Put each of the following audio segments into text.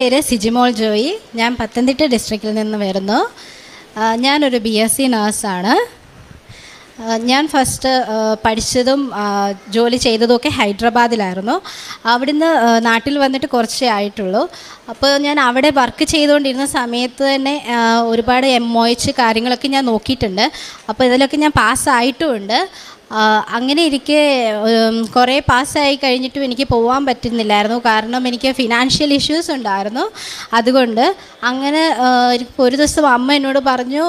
പേര് സിജിമോൾ ജോയി. ഞാൻ പത്തനംതിട്ട ഡിസ്ട്രിക്റ്റിൽ നിന്ന് വരുന്നു. ഞാനൊരു BSc നേഴ്സാണ്. ഞാൻ ഫസ്റ്റ് പഠിച്ചതും ജോലി ചെയ്തതുമൊക്കെ ഹൈദരാബാദിലായിരുന്നു. അവിടുന്ന് നാട്ടിൽ വന്നിട്ട് കുറച്ചേ ആയിട്ടുള്ളൂ. അപ്പോൾ ഞാൻ അവിടെ വർക്ക് ചെയ്തുകൊണ്ടിരുന്ന സമയത്ത് തന്നെ ഒരുപാട് MOH കാര്യങ്ങളൊക്കെ ഞാൻ നോക്കിയിട്ടുണ്ട്. അപ്പോൾ ഇതിലൊക്കെ ഞാൻ പാസ്സായിട്ടുമുണ്ട്. അങ്ങനെ ഇരിക്കെ കുറേ പാസ്സായി കഴിഞ്ഞിട്ടും എനിക്ക് പോകാൻ പറ്റുന്നില്ലായിരുന്നു. കാരണം എനിക്ക് ഫിനാൻഷ്യൽ ഇഷ്യൂസ് ഉണ്ടായിരുന്നു. അതുകൊണ്ട് അങ്ങനെ ഒരു ദിവസം അമ്മ എന്നോട് പറഞ്ഞു,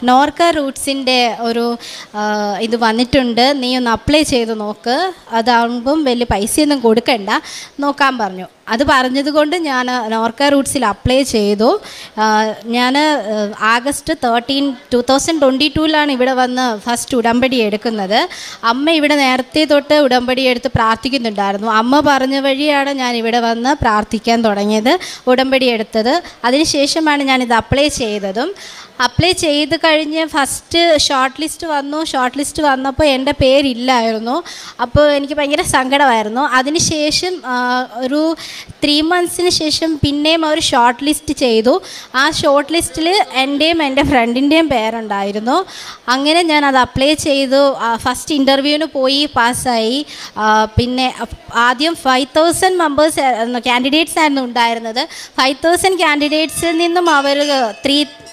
നോർക്ക റൂട്ട്സിൻ്റെ ഒരു ഇത് വന്നിട്ടുണ്ട്, നീ ഒന്ന് അപ്ലൈ ചെയ്ത് നോക്ക്, അതാകുമ്പം വലിയ പൈസയൊന്നും കൊടുക്കണ്ട, നോക്കാൻ പറഞ്ഞു. അത് പറഞ്ഞതുകൊണ്ട് ഞാൻ നോർക്ക റൂട്ട്സിൽ അപ്ലൈ ചെയ്തു. ഞാൻ ആഗസ്റ്റ് 13, 2022 ഇവിടെ വന്ന് ഫസ്റ്റ് ഉടമ്പടി എടുക്കുന്നത്. അമ്മ ഇവിടെ നേരത്തെ തൊട്ട് ഉടമ്പടി എടുത്ത് പ്രാർത്ഥിക്കുന്നുണ്ടായിരുന്നു. അമ്മ പറഞ്ഞ വഴിയാണ് ഞാൻ ഇവിടെ വന്ന് പ്രാർത്ഥിക്കാൻ തുടങ്ങിയത്, ഉടമ്പടി എടുത്തത്. അതിനുശേഷമാണ് ഞാനിത് അപ്ലൈ ചെയ്തതും. അപ്ലൈ ചെയ്ത് കഴിഞ്ഞ് ഫസ്റ്റ് ഷോർട്ട് ലിസ്റ്റ് വന്നപ്പോൾ എൻ്റെ പേരില്ലായിരുന്നു. അപ്പോൾ എനിക്ക് ഭയങ്കര സങ്കടമായിരുന്നു. അതിനുശേഷം ഒരു 3 monthsന് ശേഷം പിന്നെയും അവർ ഷോർട്ട് ലിസ്റ്റ് ചെയ്തു. ആ ഷോർട്ട് ലിസ്റ്റിൽ എൻ്റെയും എൻ്റെ ഫ്രണ്ടിൻ്റെയും പേരുണ്ടായിരുന്നു. അങ്ങനെ ഞാൻ അത് അപ്ലൈ ചെയ്തു. ഫസ്റ്റ് ഇൻ്റർവ്യൂവിന് പോയി, പാസ്സായി. പിന്നെ ആദ്യം 5000 കാൻഡിഡേറ്റ്സ് ആയിരുന്നു ഉണ്ടായിരുന്നത്. 5000 കാൻഡിഡേറ്റ്സിൽ നിന്നും അവർ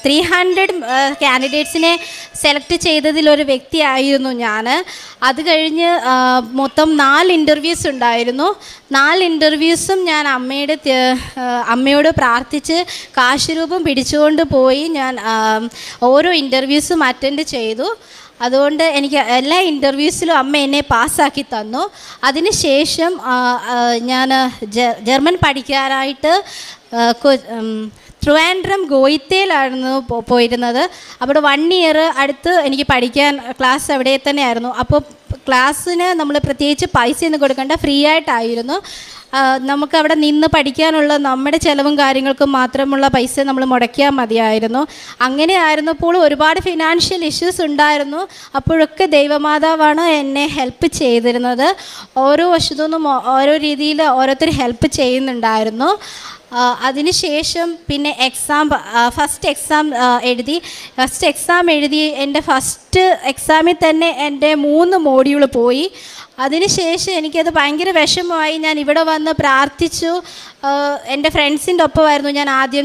300 കാൻഡിഡേറ്റ്സിനെ സെലക്ട് ചെയ്തതിലൊരു വ്യക്തിയായിരുന്നു ഞാൻ. അത് കഴിഞ്ഞ് മൊത്തം 4 ഇൻ്റർവ്യൂസ് ഉണ്ടായിരുന്നു. 4 ഇൻ്റർവ്യൂസും ഞാൻ അമ്മയോട് പ്രാർത്ഥിച്ച് കാശ് രൂപം പിടിച്ചുകൊണ്ട് പോയി ഞാൻ ഓരോ ഇൻ്റർവ്യൂസും അറ്റൻഡ് ചെയ്തു. അതുകൊണ്ട് എനിക്ക് എല്ലാ ഇൻ്റർവ്യൂസിലും അമ്മ എന്നെ പാസ്സാക്കി തന്നു. അതിനുശേഷം ഞാൻ ജർമ്മൻ പഠിക്കാനായിട്ട് ട്രിവാൻഡ്രം ഗോയിത്തയിലായിരുന്നു പോയിരുന്നത്. അവിടെ 1 year അടുത്ത് എനിക്ക് പഠിക്കാൻ ക്ലാസ് അവിടെ തന്നെയായിരുന്നു. അപ്പോൾ ക്ലാസ്സിന് നമ്മൾ പ്രത്യേകിച്ച് പൈസയൊന്നും കൊടുക്കേണ്ട, ഫ്രീ ആയിട്ടായിരുന്നു. നമുക്ക് അവിടെ നിന്ന് പഠിക്കാനുള്ള നമ്മുടെ ചിലവും കാര്യങ്ങൾക്കും മാത്രമുള്ള പൈസ നമ്മൾ മുടക്കിയാൽ മതിയായിരുന്നു. അങ്ങനെ ആയിരുന്നപ്പോൾ ഒരുപാട് ഫിനാൻഷ്യൽ ഇഷ്യൂസ് ഉണ്ടായിരുന്നു. അപ്പോഴൊക്കെ ദൈവമാതാവാണ് എന്നെ ഹെൽപ്പ് ചെയ്തിരുന്നത്. ഓരോ വശത്തുനിന്നും ഓരോ രീതിയിൽ ഓരോരുത്തർ ഹെൽപ്പ് ചെയ്യുന്നുണ്ടായിരുന്നു. അതിനുശേഷം പിന്നെ ഫസ്റ്റ് എക്സാം എഴുതി എൻ്റെ ഫസ്റ്റ് എക്സാമിൽ തന്നെ എൻ്റെ 3 മോഡ്യൂൾ പോയി. അതിനുശേഷം എനിക്കത് ഭയങ്കര വിഷമമായി. ഞാൻ ഇവിടെ വന്ന് പ്രാർത്ഥിച്ചു. എൻ്റെ ഫ്രണ്ട്സിൻ്റെ ഒപ്പമായിരുന്നു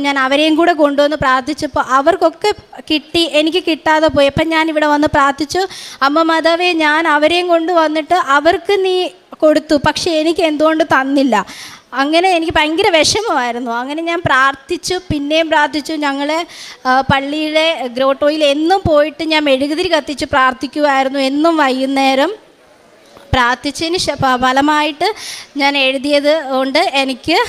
ഞാൻ അവരെയും കൂടെ കൊണ്ടുവന്ന് പ്രാർത്ഥിച്ചപ്പോൾ അവർക്കൊക്കെ കിട്ടി, എനിക്ക് കിട്ടാതെ പോയി. അപ്പം ഞാൻ ഇവിടെ വന്ന് പ്രാർത്ഥിച്ചു, അമ്മ മാതാവേ, ഞാൻ അവരെയും കൊണ്ട് വന്നിട്ട് അവർക്ക് നീ കൊടുത്തു, പക്ഷേ എനിക്ക് എന്തുകൊണ്ട് തന്നില്ല. അങ്ങനെ എനിക്ക് ഭയങ്കര വിഷമമായിരുന്നു. അങ്ങനെ ഞാൻ പ്രാർത്ഥിച്ചു, പിന്നെയും പ്രാർത്ഥിച്ചു. ഞങ്ങൾ പള്ളിയിലെ ഗ്രോട്ടോയിൽ എന്നും പോയിട്ട് ഞാൻ മെഴുകുതിരി കത്തിച്ച് പ്രാർത്ഥിക്കുമായിരുന്നു, എന്നും വൈകുന്നേരം. പ്രാർത്ഥിച്ചതിന് ഫലമായിട്ട് ഞാൻ എഴുതിയത് കൊണ്ട് എനിക്ക്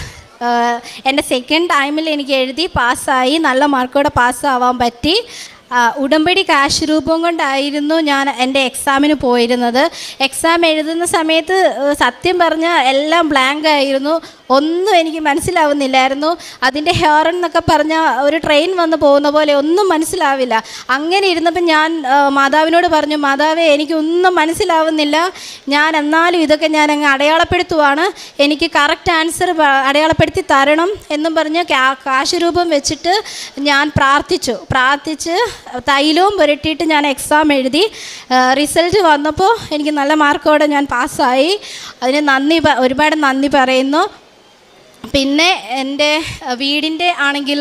എൻ്റെ സെക്കൻഡ് ടൈമിൽ എനിക്ക് എഴുതി പാസ്സായി, നല്ല മാർക്കോടെ പാസ്സാവാൻ പറ്റി. ഉടമ്പടി കാശ് രൂപം കൊണ്ടായിരുന്നു ഞാൻ എൻ്റെ എക്സാമിന് പോയിരുന്നത്. എക്സാം എഴുതുന്ന സമയത്ത് സത്യം പറഞ്ഞാൽ എല്ലാം ബ്ലാങ്ക് ആയിരുന്നു, ഒന്നും എനിക്ക് മനസ്സിലാവുന്നില്ലായിരുന്നു. അതിൻ്റെ ഹോറൺ എന്നൊക്കെ പറഞ്ഞാൽ ഒരു ട്രെയിൻ വന്ന് പോകുന്ന പോലെ ഒന്നും മനസ്സിലാവില്ല. അങ്ങനെ ഇരുന്നപ്പോൾ ഞാൻ മാതാവിനോട് പറഞ്ഞു, മാതാവേ, എനിക്കൊന്നും മനസ്സിലാവുന്നില്ല, ഞാൻ എന്നാലും ഇതൊക്കെ ഞാൻ അങ്ങ് അടയാളപ്പെടുത്തുവാണ്, എനിക്ക് കറക്റ്റ് ആൻസർ അടയാളപ്പെടുത്തി തരണം എന്നും പറഞ്ഞ് കാശ് രൂപം വെച്ചിട്ട് ഞാൻ പ്രാർത്ഥിച്ച് തൈലവും പുരട്ടിയിട്ട് ഞാൻ എക്സാം എഴുതി. റിസൾട്ട് വന്നപ്പോൾ എനിക്ക് നല്ല മാർക്കോടെ ഞാൻ പാസ്സായി. അതിന് ഒരുപാട് നന്ദി പറയുന്നു. പിന്നെ എൻ്റെ വീടിൻ്റെ ആണെങ്കിൽ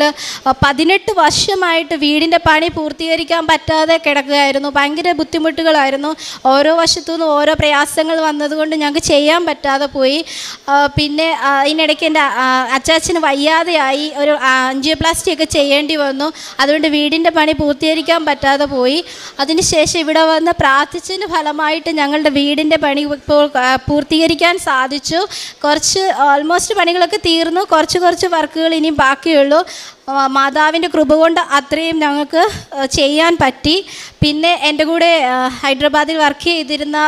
18 വർഷമായിട്ട് വീടിൻ്റെ പണി പൂർത്തീകരിക്കാൻ പറ്റാതെ കിടക്കുകയായിരുന്നു. ഭയങ്കര ബുദ്ധിമുട്ടുകളായിരുന്നു. ഓരോ വശത്തുനിന്നും ഓരോ പ്രയാസങ്ങൾ വന്നതുകൊണ്ട് ഞങ്ങൾക്ക് ചെയ്യാൻ പറ്റാതെ പോയി. പിന്നെ ഇതിനിടയ്ക്ക് എൻ്റെ അച്ചാച്ചന് വയ്യാതെയായി, ഒരു ആൻജിയോപ്ലാസ്റ്റി ഒക്കെ ചെയ്യേണ്ടി വന്നു. അതുകൊണ്ട് വീടിൻ്റെ പണി പൂർത്തീകരിക്കാൻ പറ്റാതെ പോയി. അതിനുശേഷം ഇവിടെ വന്ന് പ്രാർത്ഥിച്ചതിന് ഫലമായിട്ട് ഞങ്ങളുടെ വീടിൻ്റെ പണി ഇപ്പോൾ പൂർത്തീകരിക്കാൻ സാധിച്ചു. ഓൾമോസ്റ്റ് പണികളൊക്കെ തീർന്നു. കുറച്ച് വർക്കുകൾ ഇനിയും ബാക്കിയുള്ളൂ. മാതാവിൻ്റെ കൃപ കൊണ്ട് അത്രയും ഞങ്ങൾക്ക് ചെയ്യാൻ പറ്റി. പിന്നെ എൻ്റെ കൂടെ ഹൈദരാബാദിൽ വർക്ക് ചെയ്തിരുന്ന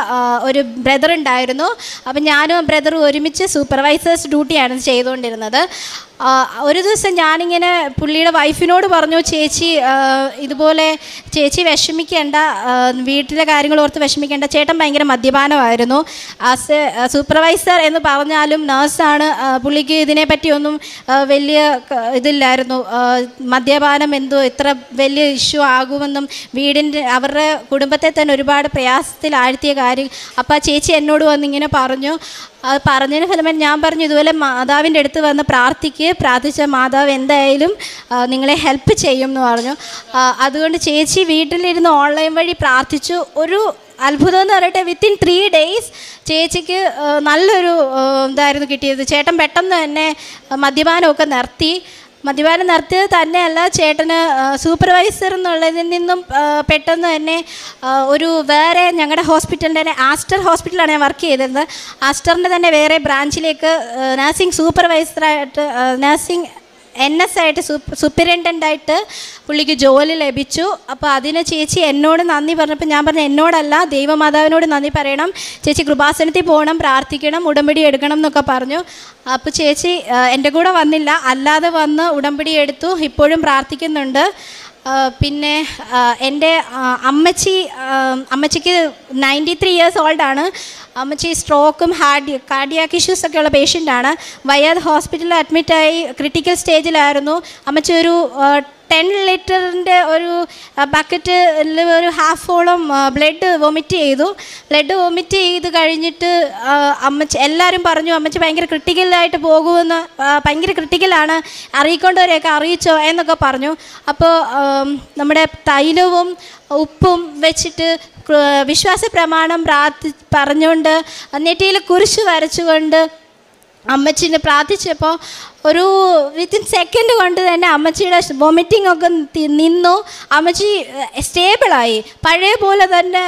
ഒരു ബ്രദർ ഉണ്ടായിരുന്നു. അപ്പം ഞാനും ബ്രദറും ഒരുമിച്ച് സൂപ്പർവൈസേഴ്സ് ഡ്യൂട്ടിയാണ് ചെയ്തുകൊണ്ടിരുന്നത്. ഒരു ദിവസം ഞാനിങ്ങനെ പുള്ളിയുടെ വൈഫിനോട് പറഞ്ഞു, ചേച്ചി ഇതുപോലെ ചേച്ചി വിഷമിക്കേണ്ട, വീട്ടിലെ കാര്യങ്ങൾ ഓർത്ത് വിഷമിക്കേണ്ട, ചേട്ടൻ ഭയങ്കര മദ്യപാനമായിരുന്നു. ആസ് എ സൂപ്പർവൈസർ എന്ന് പറഞ്ഞാലും നേഴ്സാണ്, പുള്ളിക്ക് ഇതിനെപ്പറ്റിയൊന്നും വലിയ ഇതില്ലായിരുന്നു. മദ്യപാനം എന്തോ ഇത്ര വലിയ ഇഷ്യൂ ആകുമെന്നും അവരുടെ കുടുംബത്തെ തന്നെ ഒരുപാട് പ്രയാസത്തിൽ ആഴ്ത്തിയ കാര്യം. അപ്പോൾ ആ ചേച്ചി എന്നോട് വന്നിങ്ങനെ പറഞ്ഞു. അത് പറഞ്ഞതിന് ഫലമായിട്ട് ഞാൻ പറഞ്ഞു, ഇതുപോലെ മാതാവിൻ്റെ അടുത്ത് വന്ന് പ്രാർത്ഥിച്ച മാതാവ് എന്തായാലും നിങ്ങളെ ഹെൽപ്പ് ചെയ്യും എന്ന് പറഞ്ഞു. അതുകൊണ്ട് ചേച്ചി വീട്ടിലിരുന്ന് ഓൺലൈൻ വഴി പ്രാർത്ഥിച്ചു. ഒരു അത്ഭുതം എന്ന് പറയട്ടെ, വിത്തിൻ 3 days ചേച്ചിക്ക് നല്ലൊരു ഇതായിരുന്നു കിട്ടിയത്. ചേട്ടൻ പെട്ടെന്ന് തന്നെ മദ്യപാനമൊക്കെ മദ്യപാനം നിർത്തിയത് തന്നെയല്ല, ചേട്ടന് സൂപ്പർവൈസർ എന്നുള്ളതിൽ നിന്നും പെട്ടെന്ന് തന്നെ ഒരു വേറെ ഞങ്ങളുടെ ഹോസ്പിറ്റലിൻ്റെ തന്നെ ആസ്റ്റർ ഹോസ്പിറ്റലാണ് ഞാൻ വർക്ക് ചെയ്തിരുന്നത്. ആസ്റ്ററിൻ്റെ തന്നെ വേറെ ബ്രാഞ്ചിലേക്ക് നഴ്സിംഗ് സൂപ്പർവൈസറായിട്ട് NS ആയിട്ട് സൂപ്പരിൻറ്റൻ്റായിട്ട് പുള്ളിക്ക് ജോലി ലഭിച്ചു. അപ്പോൾ അതിന് ചേച്ചി എന്നോട് നന്ദി പറഞ്ഞപ്പോൾ ഞാൻ പറഞ്ഞു, എന്നോടല്ല ദൈവമാതാവിനോട് നന്ദി പറയണം, ചേച്ചി കൃപാസനത്തിൽ പോകണം, പ്രാർത്ഥിക്കണം, ഉടമ്പടി എടുക്കണം എന്നൊക്കെ പറഞ്ഞു. അപ്പോൾ ചേച്ചി എൻ്റെ കൂടെ വന്നില്ല, അല്ലാതെ വന്ന് ഉടമ്പടി എടുത്തു, ഇപ്പോഴും പ്രാർത്ഥിക്കുന്നുണ്ട്. പിന്നെ എൻ്റെ അമ്മച്ചിക്ക് 93 years ഓൾഡാണ്. അമ്മച്ചി സ്ട്രോക്കും കാർഡിയാക് ഇഷ്യൂസൊക്കെ ഉള്ള പേഷ്യൻ്റാണ്. വയ്യാതെ ഹോസ്പിറ്റലിൽ അഡ്മിറ്റായി ക്രിട്ടിക്കൽ സ്റ്റേജിലായിരുന്നു. അമ്മച്ചി ഒരു 10 ലിറ്ററിൻ്റെ ഒരു ബക്കറ്റിൽ ഒരു ഹാഫോളം ബ്ലഡ് വൊമിറ്റ് ചെയ്ത് കഴിഞ്ഞിട്ട് എല്ലാവരും പറഞ്ഞു അമ്മച്ചി ഭയങ്കര ക്രിട്ടിക്കലായിട്ട് പോകുമെന്ന്, ഭയങ്കര ക്രിട്ടിക്കലാണ്, അറിയിക്കൊണ്ടവരെയൊക്കെ അറിയിച്ചോ എന്നൊക്കെ പറഞ്ഞു. അപ്പോൾ നമ്മുടെ തൈലവും ഉപ്പും വെച്ചിട്ട് വിശ്വാസ പ്രമാണം പറഞ്ഞുകൊണ്ട് നെറ്റിയിൽ കുരിശ് വരച്ചുകൊണ്ട് അമ്മച്ചിനെ പ്രാർത്ഥിച്ചപ്പോൾ ഒരു വിത്തിൻ സെക്കൻഡ് കൊണ്ട് തന്നെ അമ്മച്ചിയുടെ വൊമിറ്റിംഗ് ഒക്കെ നിന്നു. അമ്മച്ചി സ്റ്റേബിളായി, പഴയ പോലെ തന്നെ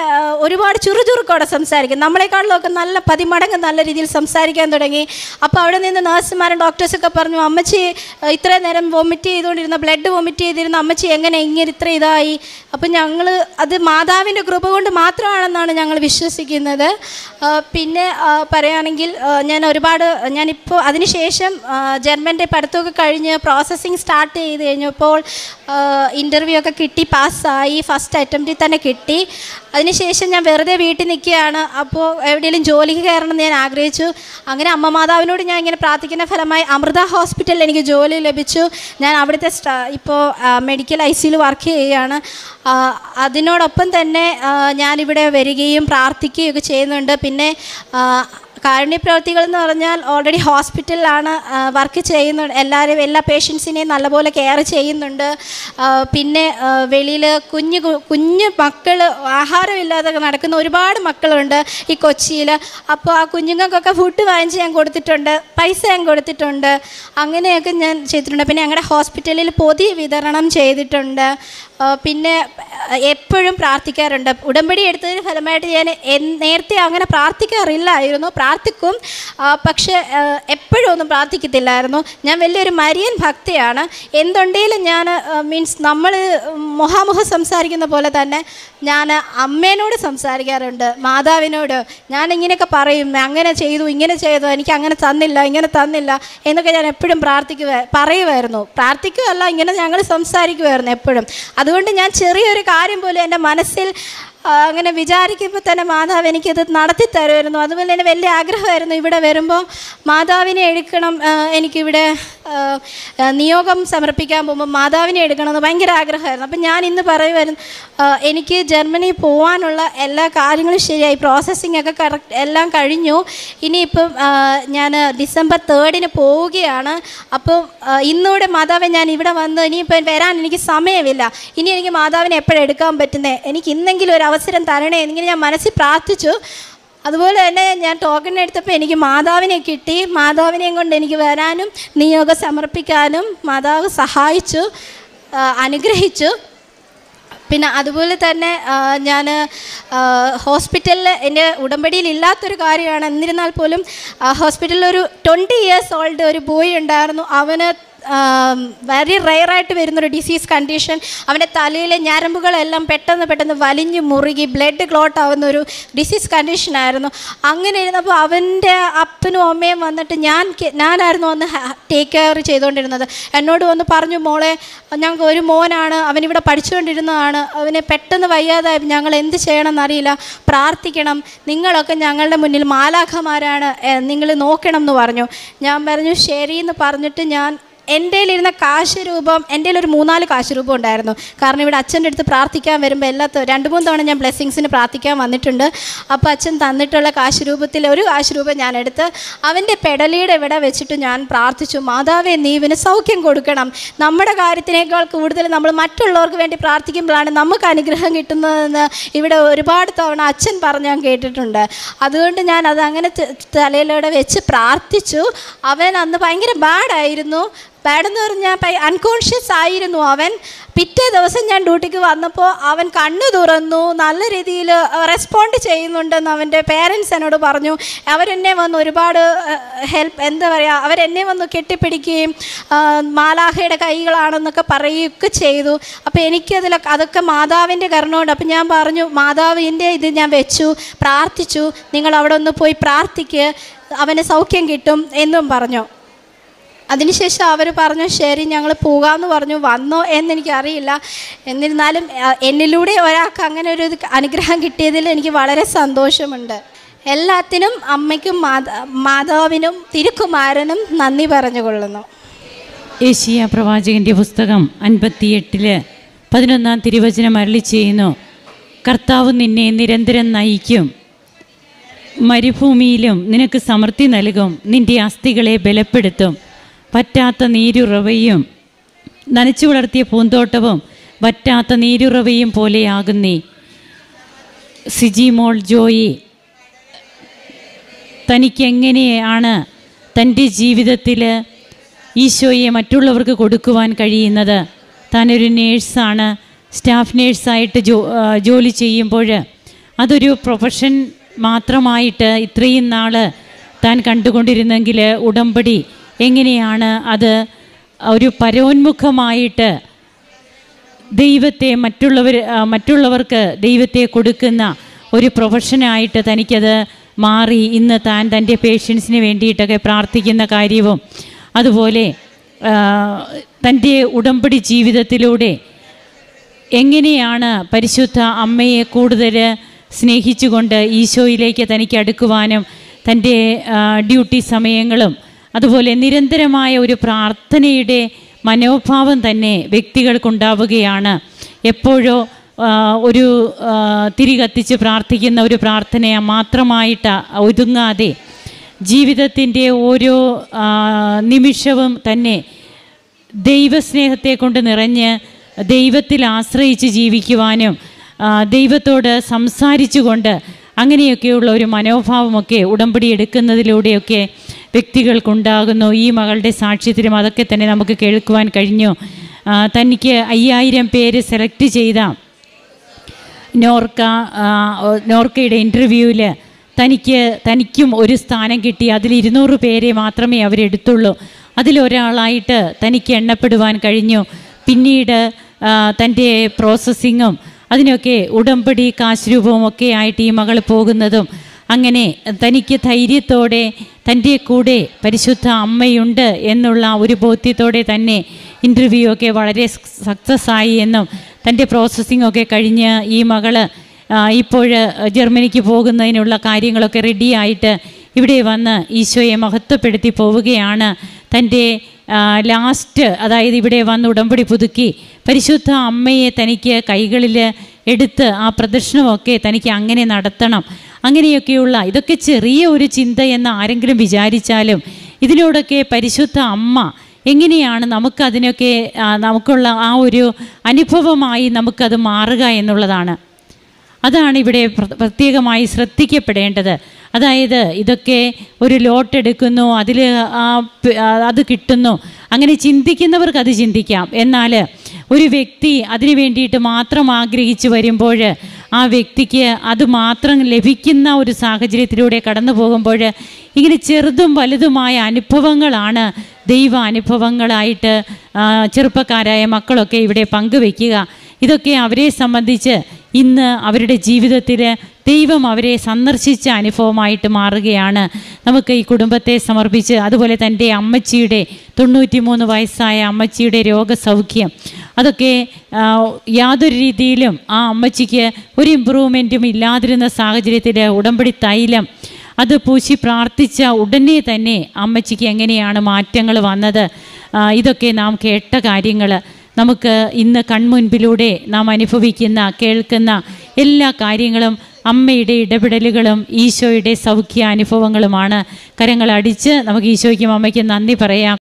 ഒരുപാട് ചുറുചുറുക്കോടെ സംസാരിക്കും, നമ്മളെക്കാളിലൊക്കെ നല്ല 10 മടങ്ങ് നല്ല രീതിയിൽ സംസാരിക്കാൻ തുടങ്ങി. അപ്പോൾ അവിടെ നിന്ന് നഴ്സുമാരും ഡോക്ടേഴ്സൊക്കെ പറഞ്ഞു, അമ്മച്ചി ഇത്രയും നേരം വൊമിറ്റ് ചെയ്തുകൊണ്ടിരുന്ന, ബ്ലഡ് വൊമിറ്റ് ചെയ്തിരുന്ന അമ്മച്ചി എങ്ങനെ ഇങ്ങനെ ഇത്ര ഇതായി. അപ്പം ഞങ്ങൾ അത് മാതാവിൻ്റെ കൃപ കൊണ്ട് മാത്രമാണെന്നാണ് ഞങ്ങൾ വിശ്വസിക്കുന്നത്. പിന്നെ പറയുകയാണെങ്കിൽ ഞാനിപ്പോൾ അതിനുശേഷം ജർമ്മൻ്റെ പഠിത്തമൊക്കെ കഴിഞ്ഞ് പ്രോസസ്സിങ് സ്റ്റാർട്ട് ചെയ്ത് കഴിഞ്ഞപ്പോൾ ഇൻ്റർവ്യൂ ഒക്കെ കിട്ടി, പാസ്സായി, ഫസ്റ്റ് അറ്റംപ്റ്റിൽ തന്നെ കിട്ടി. അതിനുശേഷം ഞാൻ വെറുതെ വീട്ടിൽ നിൽക്കുകയാണ്. അപ്പോൾ എവിടെയെങ്കിലും ജോലിക്ക് കയറണം എന്ന് ഞാൻ ആഗ്രഹിച്ചു. അങ്ങനെ അമ്മ മാതാവിനോട് ഞാൻ ഇങ്ങനെ പ്രാർത്ഥിക്കുന്ന ഫലമായി അമൃത ഹോസ്പിറ്റലിൽ എനിക്ക് ജോലി ലഭിച്ചു. ഞാൻ അവിടുത്തെ ഇപ്പോൾ മെഡിക്കൽ ICUയിൽ വർക്ക് ചെയ്യുകയാണ്. അതിനോടൊപ്പം തന്നെ ഞാനിവിടെ വരികയും പ്രാർത്ഥിക്കുകയൊക്കെ ചെയ്യുന്നുണ്ട്. പിന്നെ കാരുണ്യപ്രവർത്തികൾ എന്ന് പറഞ്ഞാൽ ഓൾറെഡി ഹോസ്പിറ്റലിലാണ് വർക്ക് ചെയ്യുന്നുണ്ട്, എല്ലാ പേഷ്യൻസിനെയും നല്ലപോലെ കെയർ ചെയ്യുന്നുണ്ട്. പിന്നെ വെളിയിൽ കുഞ്ഞു മക്കൾ ആഹാരമില്ലാതെ നടക്കുന്ന ഒരുപാട് മക്കളുണ്ട് ഈ കൊച്ചിയിൽ. അപ്പോൾ ആ കുഞ്ഞുങ്ങൾക്കൊക്കെ ഫുഡ് വാങ്ങിച്ച് ഞാൻ കൊടുത്തിട്ടുണ്ട്, പൈസ ഞാൻ കൊടുത്തിട്ടുണ്ട്, അങ്ങനെയൊക്കെ ഞാൻ ചെയ്തിട്ടുണ്ട്. പിന്നെ ഞങ്ങളുടെ ഹോസ്പിറ്റലിൽ പൊതി വിതരണം ചെയ്തിട്ടുണ്ട്. പിന്നെ എപ്പോഴും പ്രാർത്ഥിക്കാറുണ്ട്. ഉടമ്പടി എടുത്തതിന് ഫലമായിട്ട് ഞാൻ നേരത്തെ അങ്ങനെ പ്രാർത്ഥിക്കാറില്ലായിരുന്നു, പ്രാർത്ഥിക്കും, പക്ഷെ എപ്പോഴും ഒന്നും പ്രാർത്ഥിക്കത്തില്ലായിരുന്നു. ഞാൻ വലിയൊരു മരിയൻ ഭക്തിയാണ്. എന്തുണ്ടെങ്കിലും ഞാൻ നമ്മൾ മുഖാമുഖം സംസാരിക്കുന്ന പോലെ തന്നെ ഞാൻ അമ്മേനോട് സംസാരിക്കാറുണ്ട്, മാതാവിനോട്. ഞാൻ ഇങ്ങനെയൊക്കെ പറയും, അങ്ങനെ ചെയ്തു, ഇങ്ങനെ ചെയ്തു, എനിക്ക് അങ്ങനെ തന്നില്ല, ഇങ്ങനെ തന്നില്ല എന്നൊക്കെ ഞാൻ എപ്പോഴും പറയുമായിരുന്നു. പ്രാർത്ഥിക്കുകയല്ല, ഇങ്ങനെ ഞങ്ങൾ സംസാരിക്കുമായിരുന്നു എപ്പോഴും. അതുകൊണ്ട് ഞാൻ ചെറിയൊരു കാര്യം പോലും എൻ്റെ മനസ്സിൽ അങ്ങനെ വിചാരിക്കുമ്പോൾ തന്നെ മാതാവ് എനിക്കത് നടത്തി തരുമായിരുന്നു. അതുപോലെ തന്നെ വലിയ ആഗ്രഹമായിരുന്നു ഇവിടെ വരുമ്പോൾ മാതാവിനെ എടുക്കണം, എനിക്കിവിടെ നിയോഗം സമർപ്പിക്കാൻ പോകുമ്പോൾ മാതാവിനെ എടുക്കണമെന്ന് ഭയങ്കര ആഗ്രഹമായിരുന്നു. അപ്പം ഞാൻ ഇന്ന് പറയുമായിരുന്നു, എനിക്ക് ജർമ്മനി പോകാനുള്ള എല്ലാ കാര്യങ്ങളും ശരിയായി, പ്രോസസ്സിംഗ് ഒക്കെ എല്ലാം കഴിഞ്ഞു. ഇനിയിപ്പം ഞാൻ December 3 പോവുകയാണ്. അപ്പോൾ ഇന്നൂടെ മാതാവെ ഞാൻ ഇവിടെ വന്ന് ഇനിയിപ്പോൾ വരാൻ എനിക്ക് സമയമില്ല, ഇനി എനിക്ക് മാതാവിനെ എപ്പോഴും എടുക്കാൻ പറ്റുന്നത്, എനിക്ക് ഇന്നെങ്കിലും ഒരു അവസരം തരണേ എന്നിങ്ങനെ ഞാൻ മനസ്സിൽ പ്രാർത്ഥിച്ചു. അതുപോലെ തന്നെ ഞാൻ ടോക്കൺ എടുത്തപ്പോൾ എനിക്ക് മാതാവിനെ കിട്ടി. മാതാവിനെയും കൊണ്ട് എനിക്ക് വരാനും നിയോഗം സമർപ്പിക്കാനും മാതാവ് സഹായിച്ചു, അനുഗ്രഹിച്ചു. പിന്നെ അതുപോലെ തന്നെ ഞാൻ ഹോസ്പിറ്റലിൽ എൻ്റെ ഉടമ്പടിയിൽ ഇല്ലാത്തൊരു കാര്യമാണ്, എന്നിരുന്നാൽ പോലും ഹോസ്പിറ്റലിൽ ഒരു 20 years ഓൾഡ് ഒരു ബോയ് ഉണ്ടായിരുന്നു. അവന് വെരി റെയറായിട്ട് വരുന്നൊരു ഡിസീസ് കണ്ടീഷൻ. അവൻ്റെ തലയിലെ ഞരമ്പുകളെല്ലാം പെട്ടെന്ന് വലിഞ്ഞ് മുറുകി ബ്ലഡ് ക്ലോട്ട് ആവുന്ന ഒരു ഡിസീസ് കണ്ടീഷനായിരുന്നു. അങ്ങനെ ഇരുന്നപ്പോൾ അവൻ്റെ അപ്പനും അമ്മയും വന്നിട്ട് ഞാനായിരുന്നു വന്ന് ടേക്ക് കെയർ ചെയ്തുകൊണ്ടിരുന്നത്. എന്നോട് വന്ന് പറഞ്ഞു, മോളെ ഞങ്ങൾക്ക് ഒരു മോനാണ്, അവനിവിടെ പഠിച്ചുകൊണ്ടിരുന്നതാണ്, അവന് പെട്ടെന്ന് വയ്യാതായി, ഞങ്ങൾ എന്ത് ചെയ്യണമെന്നറിയില്ല, പ്രാർത്ഥിക്കണം, നിങ്ങളൊക്കെ ഞങ്ങളുടെ മുന്നിൽ മാലാഖമാരാണ്, നിങ്ങൾ നോക്കണം എന്ന് പറഞ്ഞു. ഞാൻ പറഞ്ഞു ശരി എന്ന് പറഞ്ഞിട്ട് എൻ്റെ കയ്യിലിരുന്ന കാശ് രൂപം, എൻ്റെ കയ്യിൽ ഒരു 3-4 കാശ് രൂപം ഉണ്ടായിരുന്നു. കാരണം ഇവിടെ അച്ഛൻ്റെ അടുത്ത് പ്രാർത്ഥിക്കാൻ വരുമ്പോൾ 2-3 തവണ ഞാൻ ബ്ലെസ്സിങ്സിന് പ്രാർത്ഥിക്കാൻ വന്നിട്ടുണ്ട്. അപ്പോൾ അച്ഛൻ തന്നിട്ടുള്ള കാശ് രൂപത്തിൽ ഒരു കാശ് രൂപം ഞാൻ എടുത്ത് അവൻ്റെ പെടലിയുടെ ഇവിടെ വെച്ചിട്ട് ഞാൻ പ്രാർത്ഥിച്ചു, മാതാവേ നീ ഇവന് സൗഖ്യം കൊടുക്കണം. നമ്മുടെ കാര്യത്തിനേക്കാൾ കൂടുതൽ നമ്മൾ മറ്റുള്ളവർക്ക് വേണ്ടി പ്രാർത്ഥിക്കുമ്പോഴാണ് നമുക്ക് അനുഗ്രഹം കിട്ടുന്നതെന്ന് ഇവിടെ ഒരുപാട് തവണ അച്ഛൻ പറഞ്ഞ് ഞാൻ കേട്ടിട്ടുണ്ട്. അതുകൊണ്ട് ഞാൻ അതങ്ങനെ തലയിലൂടെ വെച്ച് പ്രാർത്ഥിച്ചു. അവൻ അന്ന് ഭയങ്കര ബാഡായിരുന്നു. ബാഡെന്ന് പറഞ്ഞാൽ അൺകോൺഷ്യസ് ആയിരുന്നു അവൻ. പിറ്റേ ദിവസം ഞാൻ ഡ്യൂട്ടിക്ക് വന്നപ്പോൾ അവൻ കണ്ണു തുറന്നു, നല്ല രീതിയിൽ റെസ്പോണ്ട് ചെയ്യുന്നുണ്ടെന്ന് അവൻ്റെ പേരൻസ് എന്നോട് പറഞ്ഞു. അവരെന്നെ വന്ന് ഒരുപാട് അവരെന്നെ വന്ന് കെട്ടിപ്പിടിക്കുകയും മാലാഖയുടെ കൈകളാണെന്നൊക്കെ പറയുകയൊക്കെ ചെയ്തു. അപ്പോൾ അതൊക്കെ മാതാവിൻ്റെ കരുണയുണ്ട്. അപ്പം ഞാൻ പറഞ്ഞു, മാതാവിൻ്റെ ഇത് ഞാൻ വെച്ചു, പ്രാർത്ഥിച്ചു, നിങ്ങൾ അവിടെ ഒന്ന് പോയി പ്രാർത്ഥിക്ക്, അവന് സൗഖ്യം കിട്ടും എന്നും പറഞ്ഞു. അതിനുശേഷം അവർ പറഞ്ഞു ശരി ഞങ്ങൾ പോകാമെന്ന് പറഞ്ഞു. വന്നോ എന്നെനിക്കറിയില്ല. എന്നിരുന്നാലും എന്നിലൂടെ ഒരാൾക്ക് അങ്ങനെ ഒരു അനുഗ്രഹം കിട്ടിയതിൽ എനിക്ക് വളരെ സന്തോഷമുണ്ട്. എല്ലാത്തിനും അമ്മയ്ക്കും മാതാവിനും തിരുക്കുമാരനും നന്ദി പറഞ്ഞുകൊള്ളുന്നു. യെശയ്യാ പ്രവാചകൻ്റെ പുസ്തകം 58-11 തിരുവചനം അരുളി ചെയ്യുന്നു, കർത്താവ് നിന്നെ നിരന്തരം നയിക്കും, മരുഭൂമിയിലും നിനക്ക് സമൃദ്ധി നൽകും, നിൻ്റെ അസ്ഥികളെ ബലപ്പെടുത്തും. വറ്റാത്ത നീരുറവയും നനച്ചു വളർത്തിയ പൂന്തോട്ടവും വറ്റാത്ത നീരുറവയും പോലെയാകുന്നേ. സിജിമോൾ ജോയി തനിക്കെങ്ങനെയാണ് തൻ്റെ ജീവിതത്തിൽ ഈശോയെ മറ്റുള്ളവർക്ക് കൊടുക്കുവാൻ കഴിയുന്നത്? താനൊരു നേഴ്സാണ്, സ്റ്റാഫ് നേഴ്സായിട്ട് ജോലി ചെയ്യുമ്പോൾ അതൊരു പ്രൊഫഷൻ മാത്രമായിട്ട് ഇത്രയും നാൾ താൻ കണ്ടുകൊണ്ടിരുന്നെങ്കിൽ ഉടമ്പടി എങ്ങനെയാണ് അത് ഒരു പരോന്മുഖമായിട്ട് ദൈവത്തെ മറ്റുള്ളവർക്ക് ദൈവത്തെ കൊടുക്കുന്ന ഒരു പ്രൊഫഷനായിട്ട് തനിക്കത് മാറി. ഇന്ന് താൻ തൻ്റെ പേഷ്യൻസിന് വേണ്ടിയിട്ടൊക്കെ പ്രാർത്ഥിക്കുന്ന കാര്യവും അതുപോലെ തൻ്റെ ഉടമ്പടി ജീവിതത്തിലൂടെ എങ്ങനെയാണ് പരിശുദ്ധ അമ്മയെ കൂടുതൽ സ്നേഹിച്ചുകൊണ്ട് ഈശോയിലേക്ക് തനിക്ക് അടുക്കുവാനും തൻ്റെ ഡ്യൂട്ടി സമയങ്ങളും അതുപോലെ നിരന്തരമായ ഒരു പ്രാർത്ഥനയുടെ മനോഭാവം തന്നെ വ്യക്തികൾക്കുണ്ടാവുകയാണ്. എപ്പോഴോ ഒരു തിരി കത്തിച്ച് പ്രാർത്ഥിക്കുന്ന ഒരു പ്രാർത്ഥനയെ മാത്രമായിട്ട് ഒതുങ്ങാതെ ജീവിതത്തിൻ്റെ ഓരോ നിമിഷവും തന്നെ ദൈവസ്നേഹത്തെ കൊണ്ട് നിറഞ്ഞ് ദൈവത്തിൽ ആശ്രയിച്ച് ജീവിക്കുവാനും ദൈവത്തോട് സംസാരിച്ചുകൊണ്ട് അങ്ങനെയൊക്കെയുള്ള ഒരു മനോഭാവമൊക്കെ ഉടമ്പടി എടുക്കുന്നതിലൂടെയൊക്കെ വ്യക്തികൾക്കുണ്ടാകുന്നു. ഈ മകളുടെ സാക്ഷ്യത്തിലും അതൊക്കെ തന്നെ നമുക്ക് കേൾക്കുവാൻ കഴിഞ്ഞു. തനിക്ക് 5000 പേര് സെലക്ട് ചെയ്ത നോർക്കയുടെ ഇൻ്റർവ്യൂവിൽ തനിക്കും ഒരു സ്ഥാനം കിട്ടി. അതിൽ 200 പേരെ മാത്രമേ അവരെടുത്തുള്ളൂ. അതിലൊരാളായിട്ട് തനിക്ക് എണ്ണപ്പെടുവാൻ കഴിഞ്ഞു. പിന്നീട് തൻ്റെ പ്രോസസ്സിങ്ങും അതിനൊക്കെ ഉടമ്പടി കാശ് രൂപവും ഒക്കെ ആയിട്ട് ഈ മകൾ പോകുന്നതും അങ്ങനെ തനിക്ക് ധൈര്യത്തോടെ തൻ്റെ കൂടെ പരിശുദ്ധ അമ്മയുണ്ട് എന്നുള്ള ഒരു ബോധ്യത്തോടെ തന്നെ ഇൻ്റർവ്യൂ ഒക്കെ വളരെ സക്സസ് ആയി എന്നും തൻ്റെ പ്രോസസ്സിംഗ് ഒക്കെ കഴിഞ്ഞ് ഈ മകൾ ഇപ്പോൾ ജർമ്മനിക്ക് പോകുന്നതിനുള്ള കാര്യങ്ങളൊക്കെ റെഡിയായിട്ട് ഇവിടെ വന്ന് ഈശോയെ മഹത്വപ്പെടുത്തി പോവുകയാണ്. തൻ്റെ ലാസ്റ്റ് അതായത് ഇവിടെ വന്ന് ഉടമ്പടി പുതുക്കി പരിശുദ്ധ അമ്മയെ തനിക്ക് കൈകളിൽ എടുത്ത് ആ പ്രദർശനമൊക്കെ തനിക്ക് അങ്ങനെ നടത്തണം. അങ്ങനെയൊക്കെയുള്ള ഇതൊക്കെ ചെറിയ ഒരു ചിന്ത എന്ന് ആരെങ്കിലും വിചാരിച്ചാലും ഇതിനോടൊക്കെ പരിശുദ്ധ അമ്മ എങ്ങനെയാണ് നമുക്കതിനൊക്കെ നമുക്കുള്ള ആ ഒരു അനുഭവമായി നമുക്കത് മാറുക എന്നുള്ളതാണ്. അതാണ് ഇവിടെ പ്രത്യേകമായി ശ്രദ്ധിക്കപ്പെടേണ്ടത്. അതായത് ഇതൊക്കെ ഒരു ലോട്ട് എടുക്കുന്നു, അതിൽ അത് കിട്ടുന്നു, അങ്ങനെ ചിന്തിക്കുന്നവർക്ക് അത് ചിന്തിക്കാം. എന്നാൽ ഒരു വ്യക്തി അതിനു വേണ്ടിയിട്ട് മാത്രം ആഗ്രഹിച്ചു വരുമ്പോൾ ആ വ്യക്തിക്ക് അത് മാത്രം ലഭിക്കുന്ന ഒരു സാഹചര്യത്തിലൂടെ കടന്നു പോകുമ്പോൾ ഇങ്ങനെ ചെറുതും വലുതുമായ അനുഭവങ്ങളാണ് ദൈവ അനുഭവങ്ങളായിട്ട് ചെറുപ്പക്കാരായ മക്കളൊക്കെ ഇവിടെ പങ്കുവെക്കുക. ഇതൊക്കെ അവരെ സംബന്ധിച്ച് ഇന്ന് അവരുടെ ജീവിതത്തിൽ ദൈവം അവരെ സന്ദർശിച്ച അനുഭവമായിട്ട് മാറുകയാണ്. നമുക്ക് ഈ കുടുംബത്തെ സമർപ്പിച്ച്, അതുപോലെ തൻ്റെ അമ്മച്ചിയുടെ 93 വയസ്സായ അമ്മച്ചിയുടെ രോഗസൗഖ്യം, അതൊക്കെ യാതൊരു രീതിയിലും ആ അമ്മച്ചിക്ക് ഒരു ഇമ്പ്രൂവ്മെൻറ്റും ഇല്ലാതിരുന്ന സാഹചര്യത്തിൽ ഉടമ്പടി തൈലം അത് പൂശി പ്രാർത്ഥിച്ച ഉടനെ തന്നെ അമ്മച്ചിക്ക് എങ്ങനെയാണ് മാറ്റങ്ങൾ വന്നത്, ഇതൊക്കെ നാം കേട്ട കാര്യങ്ങൾ. നമുക്ക് ഇന്ന് കൺമുൻപിലൂടെ നാം അനുഭവിക്കുന്ന കേൾക്കുന്ന എല്ലാ കാര്യങ്ങളും അമ്മയുടെ ഇടപെടലുകളും ഈശോയുടെ സൗഖ്യ അനുഭവങ്ങളുമാണ്. കരങ്ങളടിച്ച് നമുക്ക് ഈശോയ്ക്കും അമ്മയ്ക്കും നന്ദി പറയാം.